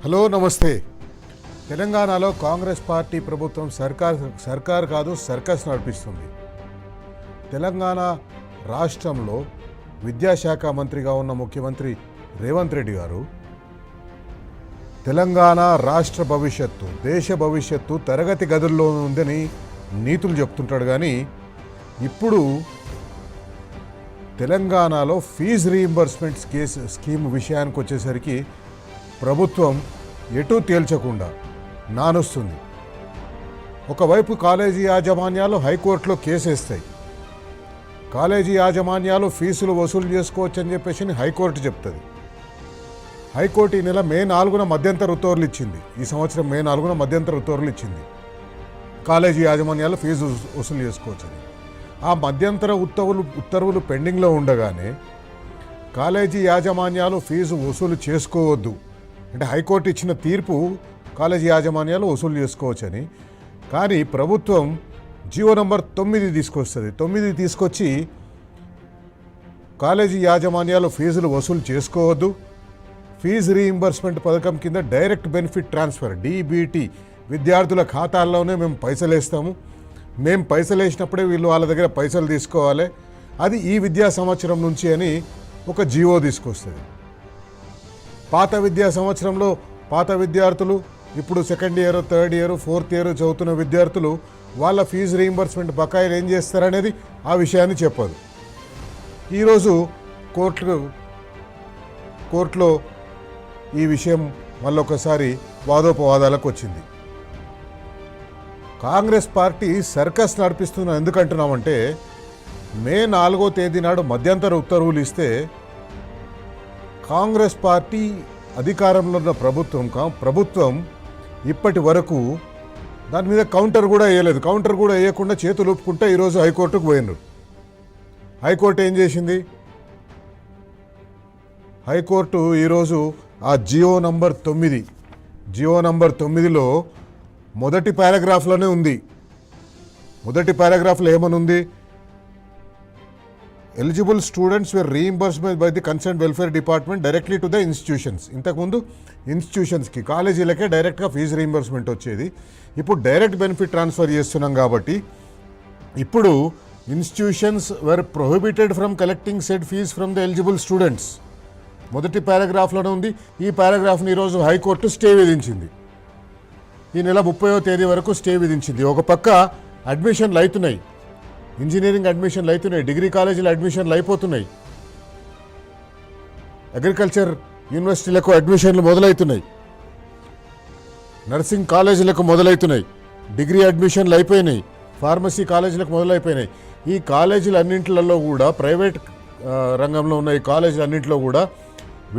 Hello నమస్తే. తెలంగాణలో Congress party ప్రభుత్వం సర్కార్ కాదు సర్కస్ నడిపిస్తుంది. తెలంగాణ రాష్ట్రంలో విద్యాశాఖ మంత్రిగా ఉన్న ముఖ్యమంత్రి రేవంత్ రెడ్డి గారు తెలంగాణ రాష్ట్ర భవిష్యత్తు, దేశ భవిష్యత్తు తరగతి గదుల్లో ఉందని నీతులు చెప్తుంటాడు. కానీ ఇప్పుడు తెలంగాణలో ఫీజు రీయింబర్స్మెంట్ స్కీమ్ విషయానికి వచ్చేసరికి ప్రభుత్వం ఎటూ తేల్చకుండా నానుస్తుంది. ఒకవైపు కాలేజీ యాజమాన్యాలు హైకోర్టులో కేసేస్తాయి. కాలేజీ యాజమాన్యాలు ఫీజులు వసూలు చేసుకోవచ్చని చెప్పేసి హైకోర్టు చెప్తుంది. హైకోర్టు ఈ నెల మే 4న మధ్యంతర ఉత్తర్వులు ఇచ్చింది. ఈ సంవత్సరం మే 4న మధ్యంతర ఉత్తర్వులు ఇచ్చింది. కాలేజీ యాజమాన్యాలు ఫీజు వసూలు చేసుకోవచ్చని. ఆ మధ్యంతర ఉత్తర్వులు పెండింగ్లో ఉండగానే కాలేజీ యాజమాన్యాలు ఫీజు వసూలు చేసుకోవద్దు అంటే హైకోర్టు ఇచ్చిన తీర్పు కాలేజీ యాజమాన్యాలు వసూలు చేసుకోవచ్చని. కానీ ప్రభుత్వం జీవో నంబర్ 9 తీసుకొస్తుంది. 9 తీసుకొచ్చి కాలేజీ యాజమాన్యాలు ఫీజులు వసూలు చేసుకోవద్దు, ఫీజు రీయింబర్స్మెంట్ పథకం కింద డైరెక్ట్ బెనిఫిట్ ట్రాన్స్ఫర్ డీబీటీ విద్యార్థుల ఖాతాల్లోనే మేము పైసలు వేస్తాము, మేము పైసలు వేసినప్పుడే వీళ్ళు వాళ్ళ దగ్గర పైసలు తీసుకోవాలి, అది ఈ విద్యా సంవత్సరం నుంచి అని ఒక జీవో తీసుకొస్తుంది. పాత విద్యా సంవత్సరంలో పాత విద్యార్థులు, ఇప్పుడు second year, third year, fourth year చదువుతున్న విద్యార్థులు వాళ్ళ ఫీజు రీయింబర్స్మెంట్ బకాయిలు ఏం చేస్తారనేది ఆ విషయాన్ని చెప్పదు. ఈరోజు కోర్టులో ఈ విషయం మళ్ళొకసారి వాదోపవాదాలకు వచ్చింది. కాంగ్రెస్ పార్టీ సర్కస్ నడిపిస్తున్న ఎందుకంటున్నామంటే మే 4వ తేదీ నాడు మధ్యంతర ఉత్తర్వులు ఇస్తే కాంగ్రెస్ పార్టీ అధికారంలో ఉన్న ప్రభుత్వం ఇప్పటి వరకు దాని మీద కౌంటర్ కూడా వేయలేదు. కౌంటర్ కూడా వేయకుండా చేతులు ఊపుకుంటే ఈరోజు హైకోర్టుకు పోయినారు. హైకోర్టు ఏం చేసింది? హైకోర్టు ఈరోజు ఆ జియో నంబర్ 9లో మొదటి పారాగ్రాఫ్లోనే ఉంది. మొదటి పారాగ్రాఫ్లో ఏమనుంది? Eligible students were reimbursement by the concern welfare department directly to the institutions. ఇంతకుముందు ఇన్స్టిట్యూషన్స్కి, కాలేజీలకే డైరెక్ట్గా ఫీజు రీయింబర్స్మెంట్ వచ్చేది. ఇప్పుడు డైరెక్ట్ బెనిఫిట్ ట్రాన్స్ఫర్ చేస్తున్నాం కాబట్టి ఇప్పుడు institutions were prohibited from collecting said fees from the eligible students. మొదటి పారాగ్రాఫ్లోనే ఉంది. ఈ పారాగ్రాఫ్ని ఈరోజు హైకోర్టు స్టే విధించింది. ఈ నెల 30వ తేదీ వరకు స్టే విధించింది. ఒక పక్క అడ్మిషన్లు అవుతున్నాయి, ఇంజనీరింగ్ అడ్మిషన్లు అవుతున్నాయి, డిగ్రీ కాలేజీల అడ్మిషన్లు అయిపోతున్నాయి, అగ్రికల్చర్ యూనివర్సిటీలకు అడ్మిషన్లు మొదలవుతున్నాయి, నర్సింగ్ కాలేజీలకు మొదలవుతున్నాయి, డిగ్రీ అడ్మిషన్లు అయిపోయినాయి, ఫార్మసీ కాలేజీలకు మొదలైపోయినాయి. ఈ కాలేజీలన్నింటిలో కూడా, ప్రైవేట్ రంగంలో ఉన్న ఈ కాలేజీలన్నింటిలో కూడా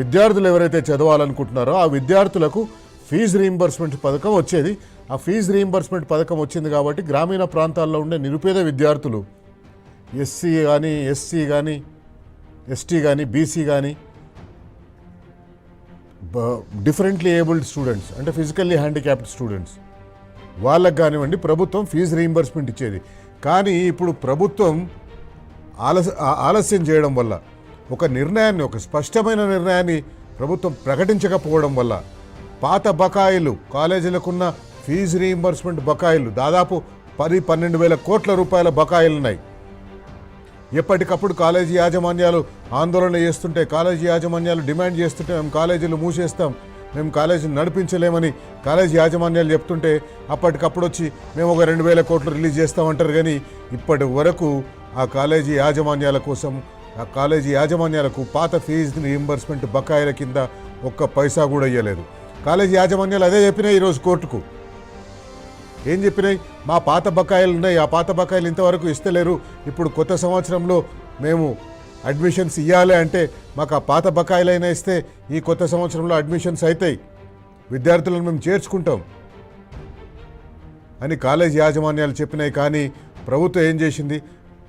విద్యార్థులు ఎవరైతే చదవాలనుకుంటున్నారో ఆ విద్యార్థులకు ఫీజు రీయింబర్స్మెంట్ పథకం వచ్చేది. ఆ ఫీజు రీయింబర్స్మెంట్ పథకం వచ్చింది కాబట్టి గ్రామీణ ప్రాంతాల్లో ఉండే నిరుపేద విద్యార్థులు, ఎస్సీ కానీ, ఎస్సీ కానీ, ఎస్టీ కానీ, బీసీ కానీ, డిఫరెంట్లీ ఏబుల్డ్ స్టూడెంట్స్ అంటే ఫిజికల్లీ హ్యాండిక్యాప్డ్ స్టూడెంట్స్, వాళ్ళకు కానివ్వండి ప్రభుత్వం ఫీజు రీయింబర్స్మెంట్ ఇచ్చేది. కానీ ఇప్పుడు ప్రభుత్వం ఆలస్యం చేయడం వల్ల, ఒక స్పష్టమైన నిర్ణయాన్ని ప్రభుత్వం ప్రకటించకపోవడం వల్ల పాత బకాయిలు, కాలేజీలకున్న ఫీజు రీయింబర్స్మెంట్ బకాయిలు దాదాపు 10-12 వేల కోట్ల రూపాయల బకాయిలు ఉన్నాయి. ఎప్పటికప్పుడు కాలేజీ యాజమాన్యాలు ఆందోళన చేస్తుంటే, కాలేజీ యాజమాన్యాలు డిమాండ్ చేస్తుంటే మేము కాలేజీలు మూసేస్తాం, మేము కాలేజీని నడిపించలేమని కాలేజీ యాజమాన్యాలు చెప్తుంటే అప్పటికప్పుడు వచ్చి మేము ఒక 2,000 కోట్లు రిలీజ్ చేస్తామంటారు. కానీ ఇప్పటి వరకు ఆ కాలేజీ యాజమాన్యాల కోసం, ఆ కాలేజీ యాజమాన్యాలకు పాత ఫీజు రీయింబర్స్మెంట్ బకాయిల కింద ఒక్క పైసా కూడా ఇవ్వలేదు. కాలేజీ యాజమాన్యాలు అదే చెప్పినాయి ఈరోజు కోర్టుకు. ఏం చెప్పినాయి? మా పాత బకాయిలు ఉన్నాయి, ఆ పాత బకాయిలు ఇంతవరకు ఇస్తలేరు, ఇప్పుడు కొత్త సంవత్సరంలో మేము అడ్మిషన్స్ ఇవ్వాలి అంటే మాకు ఆ పాత బకాయిలైనా ఇస్తే ఈ కొత్త సంవత్సరంలో అడ్మిషన్స్ అవుతాయి, విద్యార్థులను మేము చేర్చుకుంటాం అని కాలేజీ యాజమాన్యాలు చెప్పినాయి. కానీ ప్రభుత్వం ఏం చేసింది?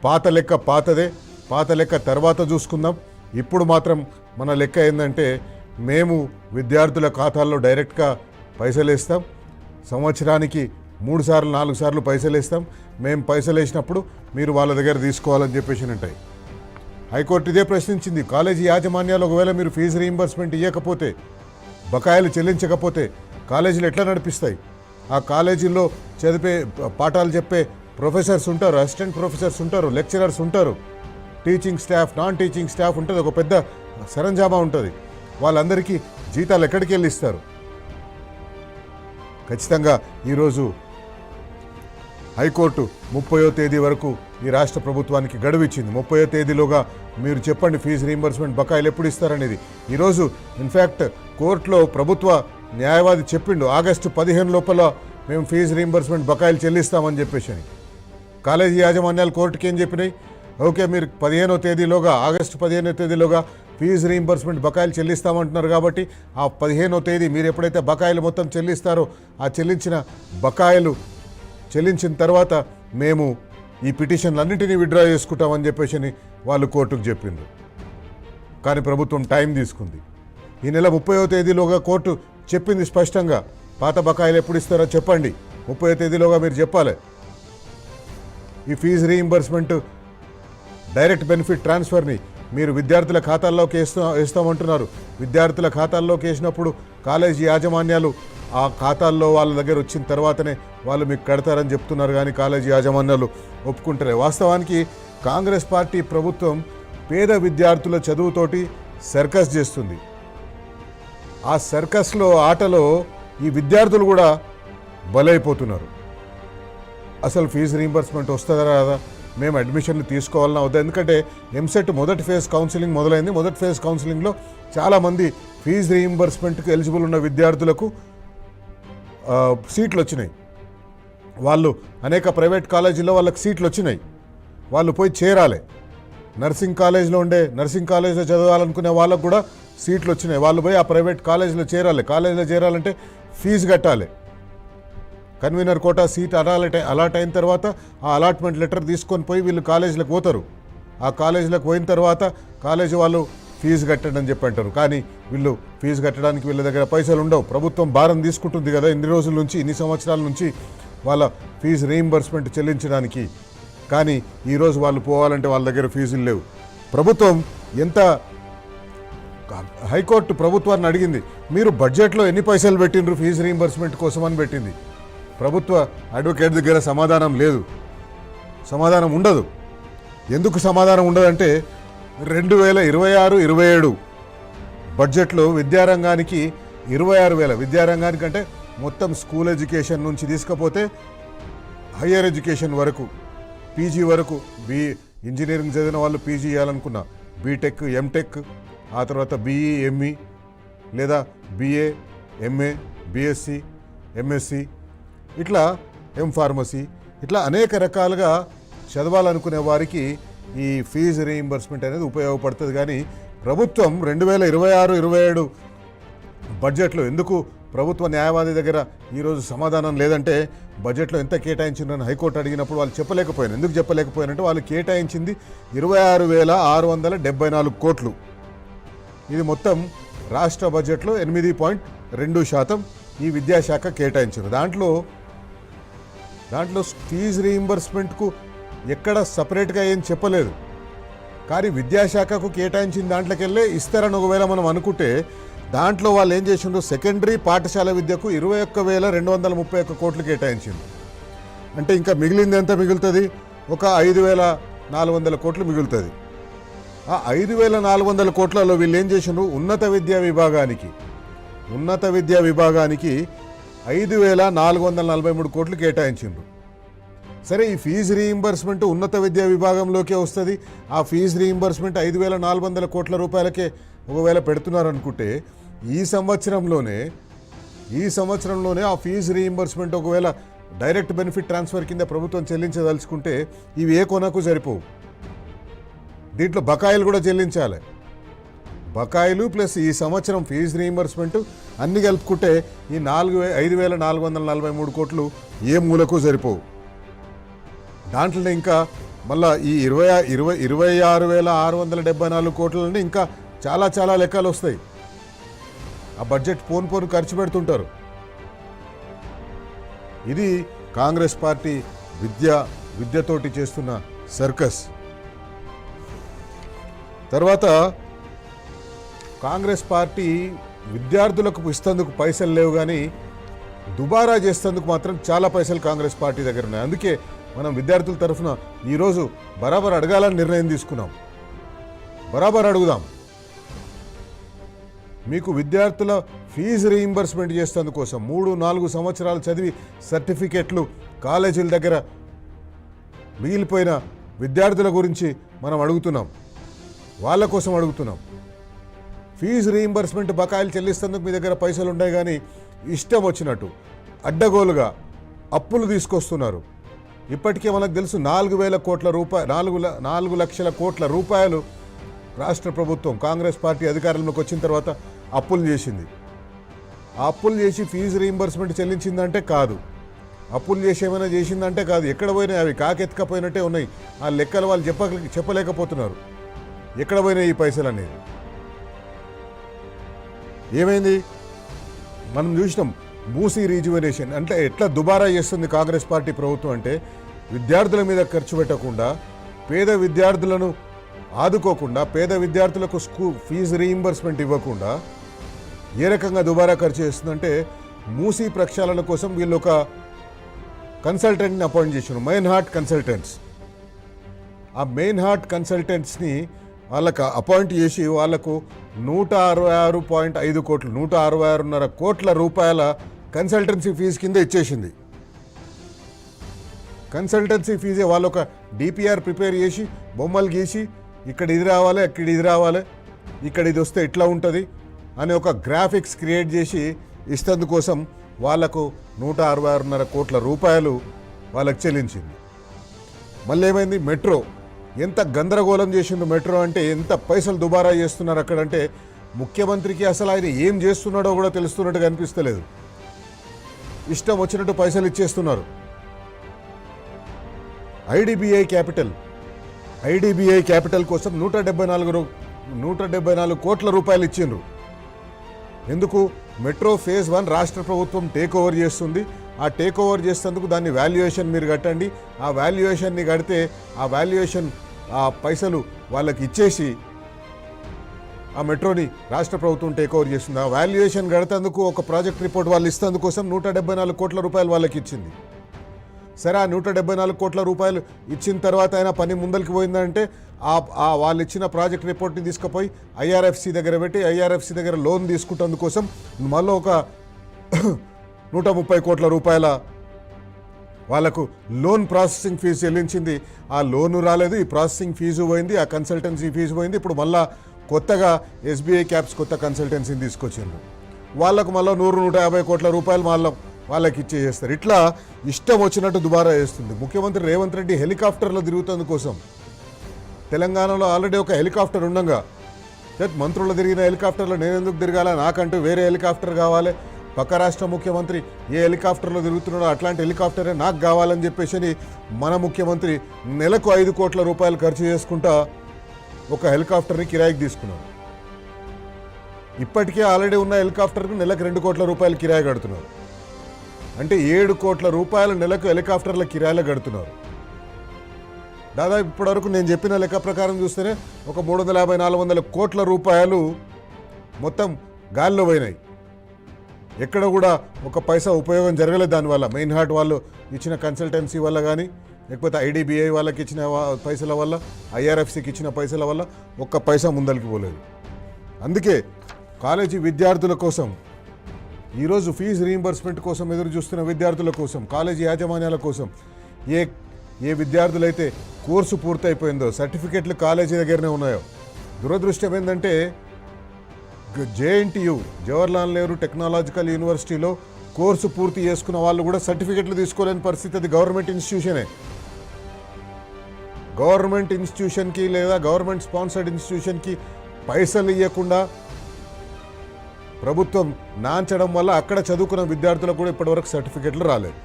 పాత లెక్క పాతదే, పాత లెక్క తర్వాత చూసుకుందాం, ఇప్పుడు మాత్రం మన లెక్క ఏంటంటే మేము విద్యార్థుల ఖాతాల్లో డైరెక్ట్గా పైసలు వేస్తాం, సంవత్సరానికి 3 సార్లు 4 సార్లు పైసలు వేస్తాం, మేము పైసలు వేసినప్పుడు మీరు వాళ్ళ దగ్గర తీసుకోవాలని చెప్పేసి ఉంటాయి. హైకోర్టు ఇదే ప్రశ్నించింది. కాలేజీ యాజమాన్యాలు ఒకవేళ మీరు ఫీజు రీయింబర్స్మెంట్ ఇవ్వకపోతే బకాయిలు చెల్లించకపోతే కాలేజీలు ఎట్లా నడిపిస్తాయి? ఆ కాలేజీల్లో చదివే పాఠాలు చెప్పే ప్రొఫెసర్స్ ఉంటారు, అసిస్టెంట్ ప్రొఫెసర్స్ ఉంటారు, లెక్చరర్స్ ఉంటారు, teaching staff, non teaching staff ఉంటుంది, ఒక పెద్ద సరంజామా ఉంటుంది. వాళ్ళందరికీ జీతాలు ఎక్కడికి వెళ్ళి ఇస్తారు? ఖచ్చితంగా ఈరోజు హైకోర్టు 30వ తేదీ వరకు ఈ రాష్ట్ర ప్రభుత్వానికి గడువు ఇచ్చింది. 30వ తేదీలోగా మీరు చెప్పండి ఫీజు రీయింబర్స్మెంట్ బకాయిలు ఎప్పుడు ఇస్తారనేది. ఈరోజు ఇన్ఫ్యాక్ట్ కోర్టులో ప్రభుత్వ న్యాయవాది చెప్పిండు, ఆగస్టు 15 లోపల మేము ఫీజు రీయింబర్స్మెంట్ బకాయిలు చెల్లిస్తామని చెప్పేసి. కాలేజీ యాజమాన్యాలు కోర్టుకి ఏం చెప్పినాయి? ఓకే, మీరు 15వ తేదీలోగా, ఆగస్టు 15వ తేదీలోగా ఫీజు రీయింబర్స్మెంట్ బకాయిలు చెల్లిస్తామంటున్నారు కాబట్టి ఆ 15వ తేదీ మీరు ఎప్పుడైతే బకాయిలు మొత్తం చెల్లిస్తారో ఆ చెల్లించిన బకాయిలు చెల్లించిన తర్వాత మేము ఈ పిటిషన్లన్నింటినీ విత్డ్రా చేసుకుంటామని చెప్పేసి వాళ్ళు కోర్టుకు చెప్పిండ్రు. కానీ ప్రభుత్వం టైం తీసుకుంది. ఈ నెల 30వ తేదీలోగా కోర్టు చెప్పింది స్పష్టంగా, పాత బకాయిలు ఎప్పుడు ఇస్తారో చెప్పండి, 30వ తేదీలోగా మీరు చెప్పాలి. ఈ ఫీజు రీయింబర్స్మెంట్ డైరెక్ట్ బెనిఫిట్ ట్రాన్స్ఫర్ని మీరు విద్యార్థుల ఖాతాల్లోకి వేస్తామంటున్నారు. విద్యార్థుల ఖాతాల్లోకి వేసినప్పుడు కాలేజీ యాజమాన్యాలు ఆ ఖాతాల్లో వాళ్ళ దగ్గర వచ్చిన తర్వాతనే వాళ్ళు మీకు కడతారని చెప్తున్నారు, కానీ కాలేజీ యాజమాన్యాలు ఒప్పుకుంటారే. వాస్తవానికి కాంగ్రెస్ పార్టీ ప్రభుత్వం పేద విద్యార్థుల చదువుతోటి సర్కస్ చేస్తుంది. ఆ సర్కస్లో ఆటలో ఈ విద్యార్థులు కూడా బలైపోతున్నారు. అసలు ఫీజు రీయింబర్స్మెంట్ వస్తుందా రాదా, మేము అడ్మిషన్లు తీసుకోవాలన్నా వద్దా? ఎందుకంటే ఎంసెట్ మొదటి ఫేజ్ కౌన్సిలింగ్ మొదలైంది. మొదటి ఫేజ్ కౌన్సిలింగ్లో చాలామంది ఫీజు రీయింబర్స్మెంట్కి ఎలిజిబుల్ ఉన్న విద్యార్థులకు సీట్లు వచ్చినాయి. వాళ్ళు అనేక ప్రైవేట్ కాలేజీల్లో వాళ్ళకి సీట్లు వచ్చినాయి, వాళ్ళు పోయి చేరాలి. నర్సింగ్ కాలేజ్లో చదవాలనుకునే వాళ్ళకు కూడా సీట్లు వచ్చినాయి, వాళ్ళు పోయి ఆ ప్రైవేట్ కాలేజీలో చేరాలి. కాలేజీలో చేరాలంటే ఫీజు కట్టాలి. కన్వీనర్ కోటా సీట్ అలాట్ అయిన తర్వాత ఆ అలాట్మెంట్ లెటర్ తీసుకొని పోయి వీళ్ళు కాలేజీలకు పోతారు. ఆ కాలేజీలకు పోయిన తర్వాత కాలేజీ వాళ్ళు ఫీజు కట్టండి అని చెప్పి అంటారు. కానీ వీళ్ళు ఫీజు కట్టడానికి వీళ్ళ దగ్గర పైసలు ఉండవు. ప్రభుత్వం భారం తీసుకుంటుంది కదా ఇన్ని రోజుల నుంచి, ఇన్ని సంవత్సరాల నుంచి వాళ్ళ ఫీజు రీయింబర్స్మెంట్ చెల్లించడానికి. కానీ ఈరోజు వాళ్ళు పోవాలంటే వాళ్ళ దగ్గర ఫీజులు లేవు. ప్రభుత్వం ఎంత హైకోర్టు ప్రభుత్వాన్ని అడిగింది, మీరు బడ్జెట్లో ఎన్ని పైసలు పెట్టిండ్రు ఫీజు రీయింబర్స్మెంట్ కోసం అని పెట్టింది. ప్రభుత్వ అడ్వకేట్ దగ్గర సమాధానం లేదు, సమాధానం ఉండదు. ఎందుకు సమాధానం ఉండదంటే 2026-27 బడ్జెట్లో విద్యారంగానికి 26,000, విద్యారంగానికి అంటే మొత్తం స్కూల్ ఎడ్యుకేషన్ నుంచి తీసుకపోతే హయ్యర్ ఎడ్యుకేషన్ వరకు, పీజీ వరకు, ఇంజనీరింగ్ చదివిన వాళ్ళు పీజీ చేయాలనుకున్న, బీటెక్, ఎంటెక్, ఆ తర్వాత బీఈ, ఎంఈ లేదా బీఏ, ఎంఏ, బీఎస్సీ, ఎంఎస్సి, ఇట్లా ఫార్మసీ, ఇట్లా అనేక రకాలుగా చదవాలనుకునే వారికి ఈ ఫీజు రీయింబర్స్మెంట్ అనేది ఉపయోగపడుతుంది. కానీ ప్రభుత్వం 2026-27 బడ్జెట్లో ఎందుకు ప్రభుత్వ న్యాయవాది దగ్గర ఈరోజు సమాధానం లేదంటే, బడ్జెట్లో ఎంత కేటాయించిందని హైకోర్టు అడిగినప్పుడు వాళ్ళు చెప్పలేకపోయారు. ఎందుకు చెప్పలేకపోయారంటే వాళ్ళు కేటాయించింది 26,674 కోట్లు. ఇది మొత్తం రాష్ట్ర బడ్జెట్లో 8.2% ఈ విద్యాశాఖ కేటాయించారు. దాంట్లో ఫీజు రీయింబర్స్మెంట్కు ఎక్కడ సపరేట్గా ఏం చెప్పలేదు. కానీ విద్యాశాఖకు కేటాయించిన దాంట్లోకెళ్ళే ఇస్తారని ఒకవేళ మనం అనుకుంటే, దాంట్లో వాళ్ళు ఏం చేసిండ్రు, సెకండరీ పాఠశాల విద్యకు 21,231 కోట్లు కేటాయించింది. అంటే ఇంకా మిగిలింది ఎంత మిగులుతుంది? ఒక 5,400 కోట్లు మిగులుతుంది. ఆ 5,400 కోట్లలో వీళ్ళు ఏం చేసిండ్రు, ఉన్నత విద్యా విభాగానికి 5,443 కోట్లు కేటాయించిండ్రు. సరే, ఈ ఫీజు రీయింబర్స్మెంట్ ఉన్నత విద్యా విభాగంలోకే వస్తుంది. ఆ ఫీజు రీయింబర్స్మెంట్ 5,400 కోట్ల రూపాయలకే ఒకవేళ పెడుతున్నారనుకుంటే, ఈ సంవత్సరంలోనే ఆ ఫీజు రీయింబర్స్మెంట్ ఒకవేళ డైరెక్ట్ బెనిఫిట్ ట్రాన్స్ఫర్ కింద ప్రభుత్వం చెల్లించదలుచుకుంటే ఇవి ఏ కొనకు సరిపోవు. దీంట్లో బకాయిలు కూడా చెల్లించాలి. బకాయిలు ప్లస్ ఈ సంవత్సరం ఫీజు రీయింబర్స్మెంట్ అన్ని కలుపుకుంటే ఈ 5,443 కోట్లు ఏ మూలకు సరిపోవు. దాంట్లో ఇంకా మళ్ళీ ఈ 26,674 కోట్లని ఇంకా చాలా లెక్కలు వస్తాయి. ఆ బడ్జెట్ పోను ఖర్చు పెడుతుంటారు. ఇది కాంగ్రెస్ పార్టీ విద్యతోటి చేస్తున్న సర్కస్. తర్వాత కాంగ్రెస్ పార్టీ విద్యార్థులకు ఇస్తేందుకు పైసలు లేవు, కానీ దుబారా చేసేందుకు మాత్రం చాలా పైసలు కాంగ్రెస్ పార్టీ దగ్గర ఉన్నాయి. అందుకే మనం విద్యార్థుల తరఫున ఈరోజు బరాబర్ అడగాలని నిర్ణయం తీసుకున్నాం. బరాబర్ అడుగుదాం. మీకు విద్యార్థుల ఫీజు రీయింబర్స్మెంట్ చేసేందుకోసం 3-4 సంవత్సరాలు చదివి సర్టిఫికెట్లు కాలేజీల దగ్గర మిగిలిపోయిన విద్యార్థుల గురించి మనం అడుగుతున్నాం. వాళ్ళ కోసం అడుగుతున్నాం. ఫీజు రీయింబర్స్మెంట్ బకాయిలు చెల్లిస్తేందుకు మీ దగ్గర పైసలు ఉన్నాయి, కానీ ఇష్టం వచ్చినట్టు అడ్డగోలుగా అప్పులు తీసుకొస్తున్నారు. ఇప్పటికే మనకు తెలుసు 4,000 కోట్ల రూపాయలు 4 లక్షల కోట్ల రూపాయలు రాష్ట్ర ప్రభుత్వం కాంగ్రెస్ పార్టీ అధికారంలోకి వచ్చిన తర్వాత అప్పులు చేసింది. ఆ అప్పులు చేసి ఫీజు రీయింబర్స్మెంట్ చెల్లించిందంటే కాదు, అప్పులు చేసి ఏమైనా చేసిందంటే కాదు. ఎక్కడ పోయినాయి? అవి కాకెత్తుకపోయినట్టే ఉన్నాయి. ఆ లెక్కలు వాళ్ళు చెప్పలేకపోతున్నారు ఎక్కడ పోయినాయి ఈ పైసలు అనేది. ఏమైంది? మనం చూసినాం మూసీ రీజువనేషన్ అంటే ఎట్లా దుబారా చేస్తుంది కాంగ్రెస్ పార్టీ ప్రభుత్వం. అంటే విద్యార్థుల మీద ఖర్చు పెట్టకుండా, పేద విద్యార్థులను ఆదుకోకుండా, పేద విద్యార్థులకు ఫీజు రీయింబర్స్మెంట్ ఇవ్వకుండా ఏ రకంగా దుబారా ఖర్చు చేస్తుందంటే, మూసీ ప్రక్షాళన కోసం వీళ్ళు ఒక కన్సల్టెంట్ని అపాయింట్ చేశారు, మెయిన్ హార్ట్ కన్సల్టెంట్స్. ఆ మెయిన్ హార్ట్ కన్సల్టెంట్స్ని వాళ్ళకు అపాయింట్ చేసి వాళ్లకు 166.5 కోట్లు 166.5 కోట్ల రూపాయల కన్సల్టెన్సీ ఫీజు కింద ఇచ్చేసింది. కన్సల్టెన్సీ ఫీజే వాళ్ళు ఒక డిపిఆర్ ప్రిపేర్ చేసి బొమ్మలు గీసి ఇక్కడ ఇది రావాలి, అక్కడ ఇది రావాలి, ఇక్కడ ఇది వస్తే ఇట్లా ఉంటుంది అని ఒక గ్రాఫిక్స్ క్రియేట్ చేసి ఇస్తందుకోసం వాళ్లకు 166.5 కోట్ల రూపాయలు వాళ్ళకి చెల్లించింది. మళ్ళీ ఏమైంది? మెట్రో ఎంత గందరగోళం చేసిందో. మెట్రో అంటే ఎంత పైసలు దుబారా చేస్తున్నారు అక్కడంటే, ముఖ్యమంత్రికి అసలు ఆయన ఏం చేస్తున్నాడో కూడా తెలుస్తున్నట్టుగా అనిపిస్తలేదు. ఇష్టం వచ్చినట్టు పైసలు ఇచ్చేస్తున్నారు. ఐడిబిఐ క్యాపిటల్ కోసం 174 కోట్ల రూపాయలు ఇచ్చిండ్రు. ఎందుకు? మెట్రో ఫేజ్ 1 రాష్ట్ర ప్రభుత్వం టేక్ ఓవర్ చేస్తుంది. ఆ టేక్ ఓవర్ చేసేందుకు దాన్ని వాల్యుయేషన్ మీరు కట్టండి. ఆ వాల్యుయేషన్ని కడితే ఆ పైసలు వాళ్ళకి ఇచ్చేసి ఆ మెట్రోని రాష్ట్ర ప్రభుత్వం టేక్ ఓవర్ చేస్తుంది. ఆ వాల్యుయేషన్ కడతందుకు ఒక ప్రాజెక్ట్ రిపోర్ట్ వాళ్ళు ఇస్తందుకోసం 174 కోట్ల రూపాయలు వాళ్ళకి ఇచ్చింది. సరే, ఆ 174 కోట్ల రూపాయలు ఇచ్చిన తర్వాత అయినా పని ముందరికి పోయిందంటే వాళ్ళు ఇచ్చిన ప్రాజెక్ట్ రిపోర్ట్ని తీసుకుపోయి ఐఆర్ఎఫ్సి దగ్గర పెట్టి ఐఆర్ఎఫ్సి దగ్గర లోన్ తీసుకుంటందుకోసం మళ్ళీ ఒక 130 కోట్ల రూపాయల వాళ్ళకు లోన్ ప్రాసెసింగ్ ఫీజు చెల్లించింది. ఆ లోను రాలేదు, ఈ ప్రాసెసింగ్ ఫీజు పోయింది, ఆ కన్సల్టెన్సీ ఫీజు పోయింది. ఇప్పుడు మళ్ళీ కొత్తగా ఎస్బీఐ క్యాప్స్ కొత్త కన్సల్టెన్సీని తీసుకొచ్చిండ్రు. వాళ్ళకు మళ్ళీ 100-150 కోట్ల రూపాయలు వాళ్ళకి ఇచ్చేస్తారు. ఇట్లా ఇష్టం వచ్చినట్టు దుబారా చేస్తుంది. ముఖ్యమంత్రి రేవంత్ రెడ్డి హెలికాప్టర్లో తిరుగుతుంది కోసం. తెలంగాణలో ఆల్రెడీ ఒక హెలికాప్టర్ ఉండగా మంత్రులు తిరిగిన హెలికాప్టర్లో నేను ఎందుకు తిరగాల, నాకంటూ వేరే హెలికాప్టర్ కావాలి, పక్క రాష్ట్ర ముఖ్యమంత్రి ఏ హెలికాప్టర్లో తిరుగుతున్నాడో అట్లాంటి హెలికాప్టరే నాకు కావాలని చెప్పేసి మన ముఖ్యమంత్రి నెలకు 5 కోట్ల రూపాయలు ఖర్చు చేసుకుంటా ఒక హెలికాప్టర్ని కిరాయికి తీసుకున్నాడు. ఇప్పటికే ఆల్రెడీ ఉన్న హెలికాప్టర్కు నెలకు 2 కోట్ల రూపాయలు కిరాయి కడుతున్నారు. అంటే 7 కోట్ల రూపాయలు నెలకు హెలికాప్టర్ల కిరాయిలో కడుతున్నారు. దాదాపు ఇప్పటివరకు నేను చెప్పిన లెక్క ప్రకారం చూస్తేనే ఒక 350-400 కోట్ల రూపాయలు మొత్తం గాల్లో పోయినాయి. ఎక్కడ కూడా ఒక పైసా ఉపయోగం జరగలేదు దానివల్ల. మెయిన్ హార్ట్ వాళ్ళు ఇచ్చిన కన్సల్టెన్సీ వల్ల కానీ, లేకపోతే ఐడిబిఐ వాళ్ళకి ఇచ్చిన పైసల వల్ల, ఐఆర్ఎఫ్సికి ఇచ్చిన పైసల వల్ల ఒక్క పైసా ముందరికి పోలేదు. అందుకే కాలేజీ విద్యార్థుల కోసం, ఈరోజు ఫీజు రీయింబర్స్మెంట్ కోసం ఎదురు చూస్తున్న విద్యార్థుల కోసం, కాలేజీ యాజమాన్యాల కోసం, ఏ విద్యార్థులైతే కోర్సు పూర్తయిపోయిందో, సర్టిఫికెట్లు కాలేజీ దగ్గరనే ఉన్నాయో, దురదృష్టం ఏంటంటే జేఎన్టీయు జవహర్లాల్ నెహ్రూ టెక్నాలజికల్ యూనివర్సిటీలో కోర్సు పూర్తి చేసుకున్న వాళ్ళు కూడా సర్టిఫికెట్లు తీసుకోలేని పరిస్థితి. అది గవర్నమెంట్ ఇన్స్టిట్యూషనే. గవర్నమెంట్ ఇన్స్టిట్యూషన్కి లేదా గవర్నమెంట్ స్పాన్సర్డ్ ఇన్స్టిట్యూషన్కి పైసలు ఇవ్వకుండా ప్రభుత్వం నాంచడం వల్ల అక్కడ చదువుకున్న విద్యార్థులకు కూడా ఇప్పటివరకు సర్టిఫికెట్లు రాలేదు.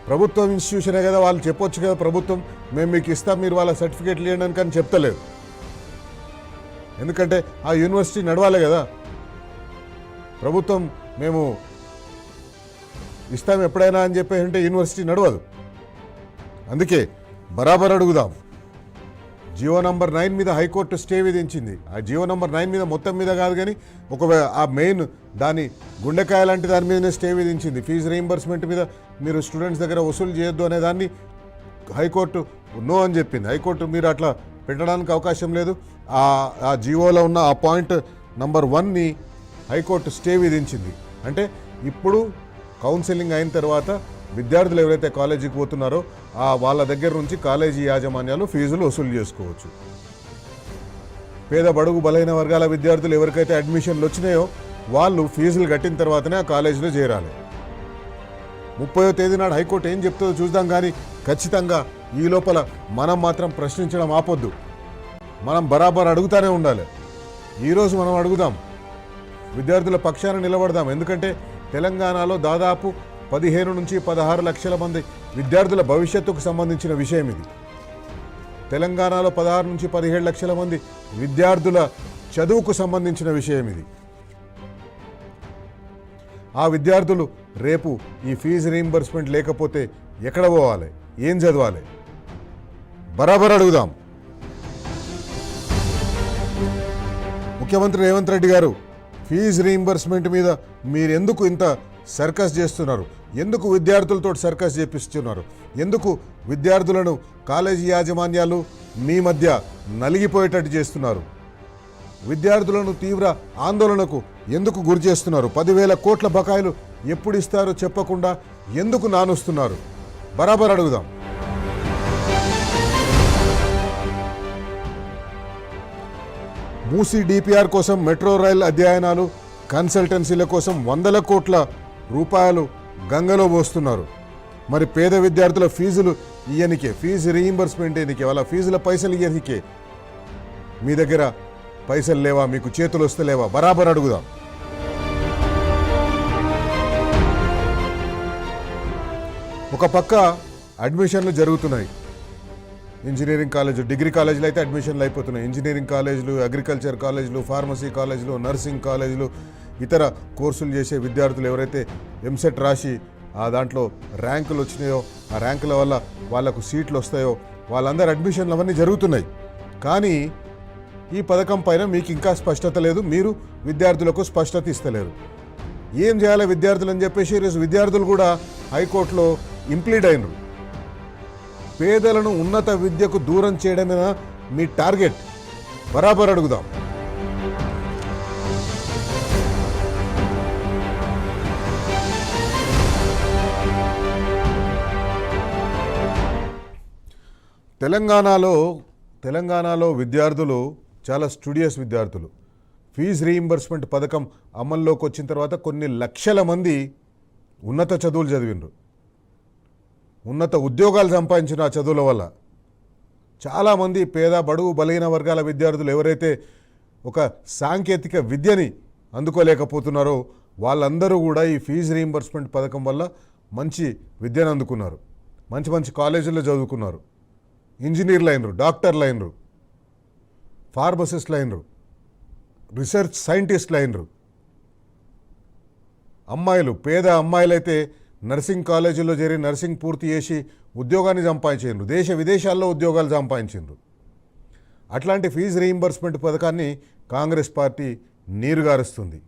ప్రభుత్వం ఇన్స్టిట్యూషనే కదా, వాళ్ళు చెప్పొచ్చు కదా ప్రభుత్వం మేము మీకు ఇస్తాం, మీరు వాళ్ళ సర్టిఫికెట్లు ఇవ్వడానికి అని చెప్తలేదు. ఎందుకంటే ఆ యూనివర్సిటీ నడవాలి కదా. ప్రభుత్వం మేము ఇస్తాం ఎప్పుడైనా అని చెప్పేసి అంటే యూనివర్సిటీ నడవదు. అందుకే బరాబర్ అడుగుదాం. జియో నంబర్ 9 మీద హైకోర్టు స్టే విధించింది. ఆ జియో నంబర్ 9 మీద మొత్తం మీద కాదు, కానీ ఆ మెయిన్ దాని గుండెకాయ లాంటి దాని మీదనే స్టే విధించింది. ఫీజు రీయింబర్స్మెంట్ మీద మీరు స్టూడెంట్స్ దగ్గర వసూలు చేయొద్దు అనే దాన్ని హైకోర్టు నో అని చెప్పింది. హైకోర్టు మీరు అట్లా పెట్టడానికి అవకాశం లేదు. ఆ జియోలో ఉన్న ఆ పాయింట్ నంబర్ 1ని హైకోర్టు స్టే విధించింది. అంటే ఇప్పుడు కౌన్సిలింగ్ అయిన తర్వాత విద్యార్థులు ఎవరైతే కాలేజీకి పోతున్నారో వాళ్ళ దగ్గర నుంచి కాలేజీ యాజమాన్యాలు ఫీజులు వసూలు చేసుకోవచ్చు. పేద బడుగు బలైన వర్గాల విద్యార్థులు ఎవరికైతే అడ్మిషన్లు వచ్చినాయో వాళ్ళు ఫీజులు కట్టిన తర్వాతనే ఆ కాలేజీలో చేరాలి. 30వ తేదీ నాడు హైకోర్టు ఏం చెప్తుందో చూద్దాం, కానీ ఖచ్చితంగా ఈ లోపల మనం మాత్రం ప్రశ్నించడం ఆపొద్దు. మనం బరాబర్ అడుగుతూనే ఉండాలి. ఈరోజు మనం అడుగుదాం, విద్యార్థుల పక్షాన నిలబడదాం. ఎందుకంటే తెలంగాణలో దాదాపు 15 నుంచి 16 లక్షల మంది విద్యార్థుల భవిష్యత్తుకు సంబంధించిన విషయం ఇది. తెలంగాణలో 16 నుంచి 17 లక్షల మంది విద్యార్థుల చదువుకు సంబంధించిన విషయం ఇది. ఆ విద్యార్థులు రేపు ఈ ఫీజు రీయింబర్స్మెంట్ లేకపోతే ఎక్కడ పోవాలి, ఏం చదవాలి? బరాబర్ అడుగుదాం. ముఖ్యమంత్రి రేవంత్ రెడ్డి గారు, ఫీజు రీయింబర్స్మెంట్ మీద మీరు ఎందుకు ఇంత సర్కస్ చేస్తున్నారు? ఎందుకు విద్యార్థులతో సర్కస్ చేపిస్తున్నారు? ఎందుకు విద్యార్థులను కాలేజీ యాజమాన్యాలు మీ మధ్య నలిగిపోయేటట్టు చేస్తున్నారు? విద్యార్థులను తీవ్ర ఆందోళనకు ఎందుకు గురి చేస్తున్నారు? 10,000 కోట్ల బకాయిలు ఎప్పుడు ఇస్తారో చెప్పకుండా ఎందుకు నానుస్తున్నారు? బరాబర్ అడుగుదాం. మూసీ డిపిఆర్ కోసం మెట్రో రైల్ అధ్యయనాలు కన్సల్టెన్సీల కోసం 100 కోట్ల రూపాయలు గంగలో పోస్తున్నారు. మరి పేద విద్యార్థుల ఫీజులు ఇయ్యనికే, ఫీజు రీయింబర్స్మెంట్ ఇయ్యనికే, వాళ్ళ ఫీజుల పైసలు ఇయ్యనికే మీ దగ్గర పైసలు లేవా? మీకు చేతులు వస్తలేవా? బరాబర్ అడుగుదాం. ఒక పక్క అడ్మిషన్లు జరుగుతున్నాయి. ఇంజనీరింగ్ కాలేజు, డిగ్రీ కాలేజీలు అయితే అడ్మిషన్లు అయిపోతున్నాయి. ఇంజనీరింగ్ కాలేజీలు, అగ్రికల్చర్ కాలేజీలు, ఫార్మసీ కాలేజీలు, నర్సింగ్ కాలేజీలు, ఇతర కోర్సులు చేసే విద్యార్థులు ఎవరైతే ఎంసెట్ రాసి దాంట్లో ర్యాంకులు వచ్చినాయో, ఆ ర్యాంకుల వల్ల వాళ్లకు సీట్లు వస్తాయో వాళ్ళందరూ అడ్మిషన్లు అవన్నీ జరుగుతున్నాయి. కానీ ఈ పథకం పైన మీకు ఇంకా స్పష్టత లేదు. మీరు విద్యార్థులకు స్పష్టత ఇస్తలేరు. ఏం చేయాలి విద్యార్థులు అని చెప్పేసి ఈరోజు విద్యార్థులు కూడా హైకోర్టులో ఇంప్లీడ్ అయినరు. పేదలను ఉన్నత విద్యకు దూరం చేయడమేనా మీ టార్గెట్? బరాబర్ అడుగుదాం. తెలంగాణలో విద్యార్థులు చాలా స్టూడియస్ విద్యార్థులు. ఫీజు రీయింబర్స్మెంట్ పథకం అమల్లోకి వచ్చిన తర్వాత కొన్ని లక్షల మంది ఉన్నత చదువులు చదివినరు, ఉన్నత ఉద్యోగాలు సంపాదించిన ఆ చదువుల వల్ల. చాలామంది పేద బడుగు బలహీన వర్గాల విద్యార్థులు ఎవరైతే ఒక సాంకేతిక విద్యని అందుకోలేకపోతున్నారో వాళ్ళందరూ కూడా ఈ ఫీజు రీయింబర్స్మెంట్ పథకం వల్ల మంచి విద్యను అందుకున్నారు, మంచి మంచి కాలేజీల్లో చదువుకున్నారు. ఇంజనీర్లు అయినరు, డాక్టర్లు అయినరు, ఫార్మసిస్టులు అయినరు, రీసెర్చ్ సైంటిస్టులు అయినరు. అమ్మాయిలు, పేద అమ్మాయిలైతే నర్సింగ్ కాలేజీలో చేరి నర్సింగ్ పూర్తి చేసి ఉద్యోగాన్ని సంపాదించారు, దేశ విదేశాల్లో ఉద్యోగాలు సంపాదించారు. అట్లాంటి ఫీజు రీయింబర్స్మెంట్ పథకాన్ని కాంగ్రెస్ పార్టీ నీరుగారుస్తుంది.